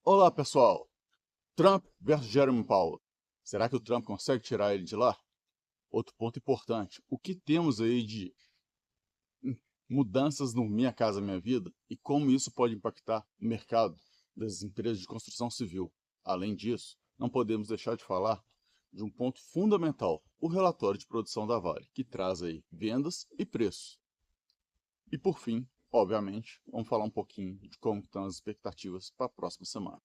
Olá, pessoal! Trump versus Jerome Powell. Será que o Trump consegue tirar ele de lá? Outro ponto importante. O que temos aí de mudanças no Minha Casa Minha Vida e como isso pode impactar o mercado das empresas de construção civil? Além disso, não podemos deixar de falar de um ponto fundamental, o relatório de produção da Vale, que traz aí vendas e preços. E por fim, obviamente, vamos falar um pouquinho de como estão as expectativas para a próxima semana.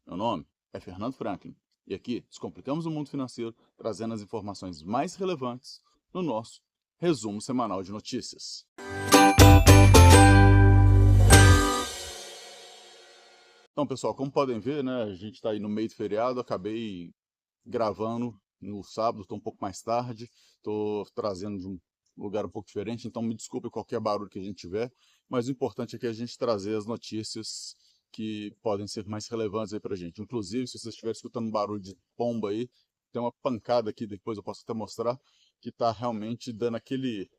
Meu nome é Fernando Franklin e aqui descomplicamos o mundo financeiro trazendo as informações mais relevantes no nosso resumo semanal de notícias. Então, pessoal, como podem ver, né, a gente está aí no meio do feriado, acabei gravando no sábado, estou um pouco mais tarde, estou trazendo de um lugar um pouco diferente, então me desculpe qualquer barulho que a gente tiver, mas o importante é que a gente trazer as notícias que podem ser mais relevantes aí pra gente. Inclusive, se vocês estiverem escutando um barulho de pomba aí, tem uma pancada aqui, depois eu posso até mostrar, que está realmente dando aquele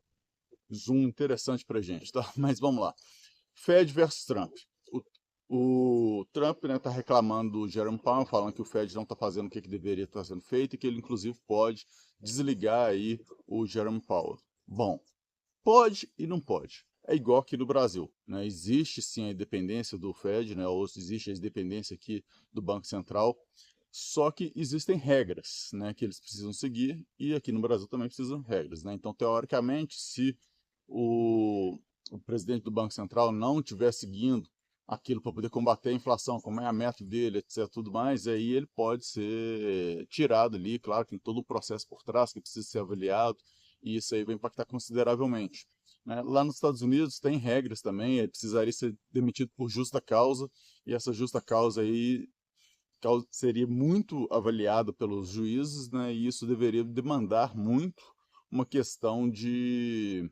zoom interessante pra gente, tá? Mas vamos lá. Fed versus Trump. O Trump está reclamando do Jerome Powell, falando que o Fed não está fazendo o que deveria estar sendo feito e que ele, inclusive, pode desligar aí o Jerome Powell. Bom, pode e não pode. É igual aqui no Brasil, né? Existe sim a independência do Fed, né? Ou existe a independência aqui do Banco Central, só que existem regras, né, que eles precisam seguir e aqui no Brasil também precisam de regras, né? Então, teoricamente, se o presidente do Banco Central não estiver seguindo aquilo para poder combater a inflação, como é a meta dele, etc, tudo mais, aí ele pode ser tirado ali, claro que tem todo um processo por trás que precisa ser avaliado, e isso aí vai impactar consideravelmente, né? Lá nos Estados Unidos tem regras também, ele precisaria ser demitido por justa causa, e essa justa causa aí seria muito avaliada pelos juízes, né? E isso deveria demandar muito uma questão de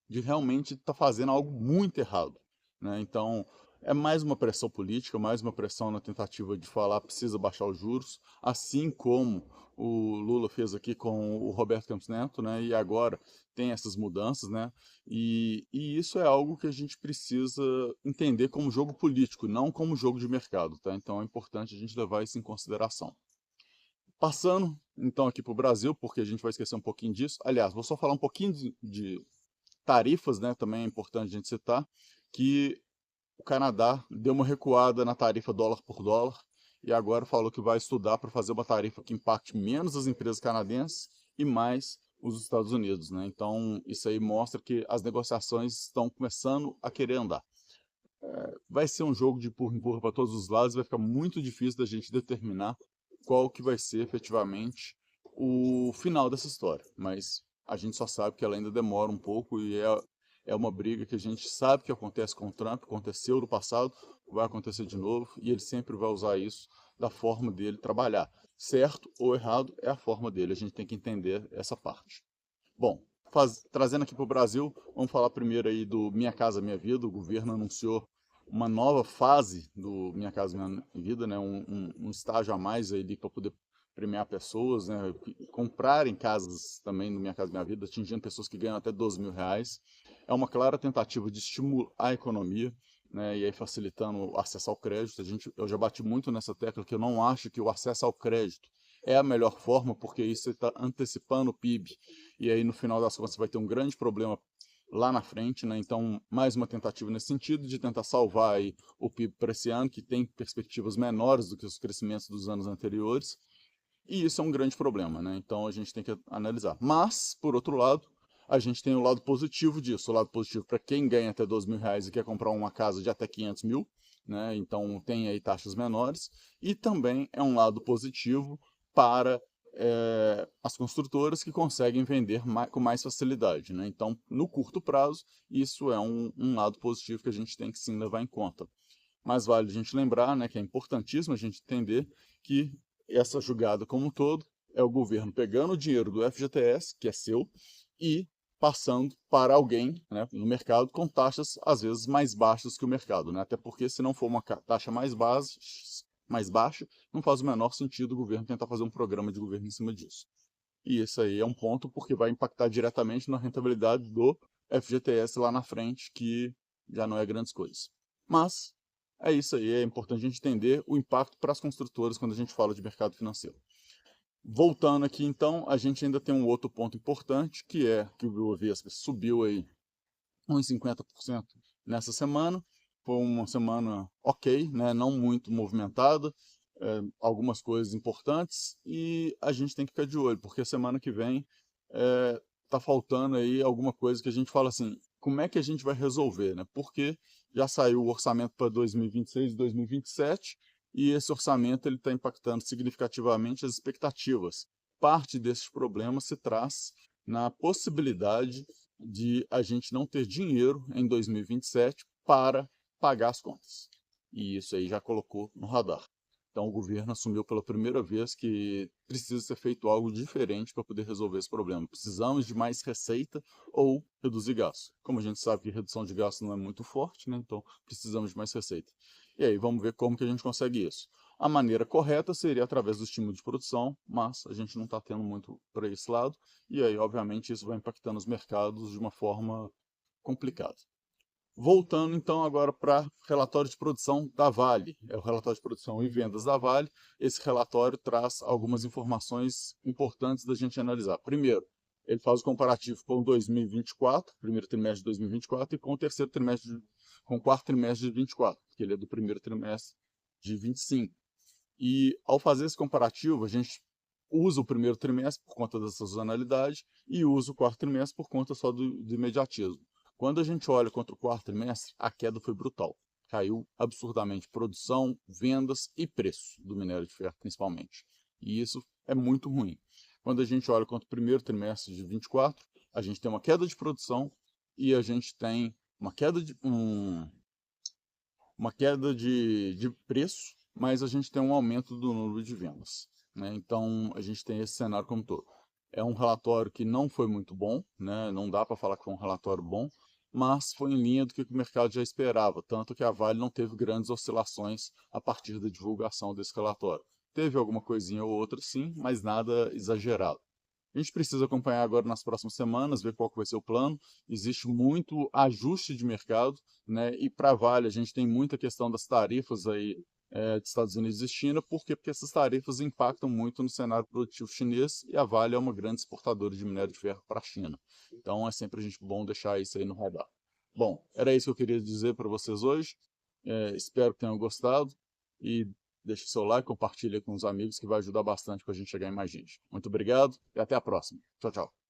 realmente estar fazendo algo muito errado, né? Então, é mais uma pressão política, mais uma pressão na tentativa de falar precisa baixar os juros, assim como o Lula fez aqui com o Roberto Campos Neto, né? E agora tem essas mudanças, né? E isso é algo que a gente precisa entender como jogo político, não como jogo de mercado, tá? Então é importante a gente levar isso em consideração. Passando, então, aqui para o Brasil, porque a gente vai esquecer um pouquinho disso. Aliás, vou só falar um pouquinho de tarifas, né, também é importante a gente citar, que o Canadá deu uma recuada na tarifa dólar por dólar e agora falou que vai estudar para fazer uma tarifa que impacte menos as empresas canadenses e mais os Estados Unidos, né? Então, isso aí mostra que as negociações estão começando a querer andar. Vai ser um jogo de empurra-empurra para todos os lados, vai ficar muito difícil da gente determinar qual que vai ser efetivamente o final dessa história, mas a gente só sabe que ela ainda demora um pouco e é uma briga que a gente sabe que acontece com o Trump, aconteceu no passado, vai acontecer de novo e ele sempre vai usar isso da forma dele trabalhar. Certo ou errado é a forma dele, a gente tem que entender essa parte. Bom, trazendo aqui para o Brasil, vamos falar primeiro aí do Minha Casa Minha Vida. O governo anunciou uma nova fase do Minha Casa Minha Vida, né? Um estágio a mais aí para poder premiar pessoas, né? Comprarem casas também no Minha Casa Minha Vida, atingindo pessoas que ganham até R$ 12.000. É uma clara tentativa de estimular a economia, né? E aí facilitando o acesso ao crédito. Eu já bati muito nessa tecla que eu não acho que o acesso ao crédito é a melhor forma, porque isso está antecipando o PIB e aí no final das contas você vai ter um grande problema lá na frente, né? Então, mais uma tentativa nesse sentido de tentar salvar aí o PIB para esse ano, que tem perspectivas menores do que os crescimentos dos anos anteriores, e isso é um grande problema, né? Então a gente tem que analisar. Mas, por outro lado, a gente tem o lado positivo disso, o lado positivo para quem ganha até R$ 12.000 e quer comprar uma casa de até 500 mil, né? Então tem aí taxas menores, e também é um lado positivo para as construtoras que conseguem vender com mais facilidade, né? Então, no curto prazo, isso é um lado positivo que a gente tem que sim levar em conta. Mas vale a gente lembrar, né, que é importantíssimo a gente entender que essa jogada como um todo é o governo pegando o dinheiro do FGTS, que é seu, e passando para alguém, né, no mercado com taxas às vezes mais baixas que o mercado, né? Até porque se não for uma taxa mais baixa, não faz o menor sentido o governo tentar fazer um programa de governo em cima disso. E isso aí é um ponto porque vai impactar diretamente na rentabilidade do FGTS lá na frente, que já não é grandes coisas. Mas é isso aí, é importante a gente entender o impacto para as construtoras quando a gente fala de mercado financeiro. Voltando aqui então, a gente ainda tem um outro ponto importante, que é que o Ibovespa subiu aí uns 50% nessa semana. Foi uma semana ok, né? Não muito movimentada, algumas coisas importantes, e a gente tem que ficar de olho, porque semana que vem tá faltando aí alguma coisa que a gente fala assim, como é que a gente vai resolver, né? Porque já saiu o orçamento para 2026 e 2027, e esse orçamento ele está impactando significativamente as expectativas. Parte desses problemas se traz na possibilidade de a gente não ter dinheiro em 2027 para pagar as contas. E isso aí já colocou no radar. Então o governo assumiu pela primeira vez que precisa ser feito algo diferente para poder resolver esse problema. Precisamos de mais receita ou reduzir gastos. Como a gente sabe que redução de gastos não é muito forte, né? Então precisamos de mais receita. E aí vamos ver como que a gente consegue isso. A maneira correta seria através do estímulo de produção, mas a gente não está tendo muito para esse lado, e aí, obviamente, isso vai impactando os mercados de uma forma complicada. Voltando então agora para relatório de produção da Vale, é o relatório de produção e vendas da Vale. Esse relatório traz algumas informações importantes da gente analisar. Primeiro, ele faz o comparativo com 2024, primeiro trimestre de 2024, e com o terceiro trimestre, com o quarto trimestre de 24, que ele é do primeiro trimestre de 25. E ao fazer esse comparativo, a gente usa o primeiro trimestre por conta da sazonalidade e usa o quarto trimestre por conta só do imediatismo. Quando a gente olha contra o quarto trimestre, a queda foi brutal. Caiu absurdamente produção, vendas e preço do minério de ferro, principalmente. E isso é muito ruim. Quando a gente olha contra o primeiro trimestre de 24, a gente tem uma queda de produção e a gente tem uma queda de preço, mas a gente tem um aumento do número de vendas, né? Então, a gente tem esse cenário como todo. É um relatório que não foi muito bom, né? Não dá para falar que foi um relatório bom, mas foi em linha do que o mercado já esperava, tanto que a Vale não teve grandes oscilações a partir da divulgação desse relatório. Teve alguma coisinha ou outra, sim, mas nada exagerado. A gente precisa acompanhar agora nas próximas semanas, ver qual que vai ser o plano. Existe muito ajuste de mercado, né? E para a Vale a gente tem muita questão das tarifas aí dos Estados Unidos e China. Por quê? Porque essas tarifas impactam muito no cenário produtivo chinês e a Vale é uma grande exportadora de minério de ferro para a China. Então é sempre a gente bom deixar isso aí no radar. Bom, era isso que eu queria dizer para vocês hoje. Espero que tenham gostado e deixe seu like, compartilhe com os amigos que vai ajudar bastante para a gente chegar em mais gente. Muito obrigado e até a próxima. Tchau, tchau.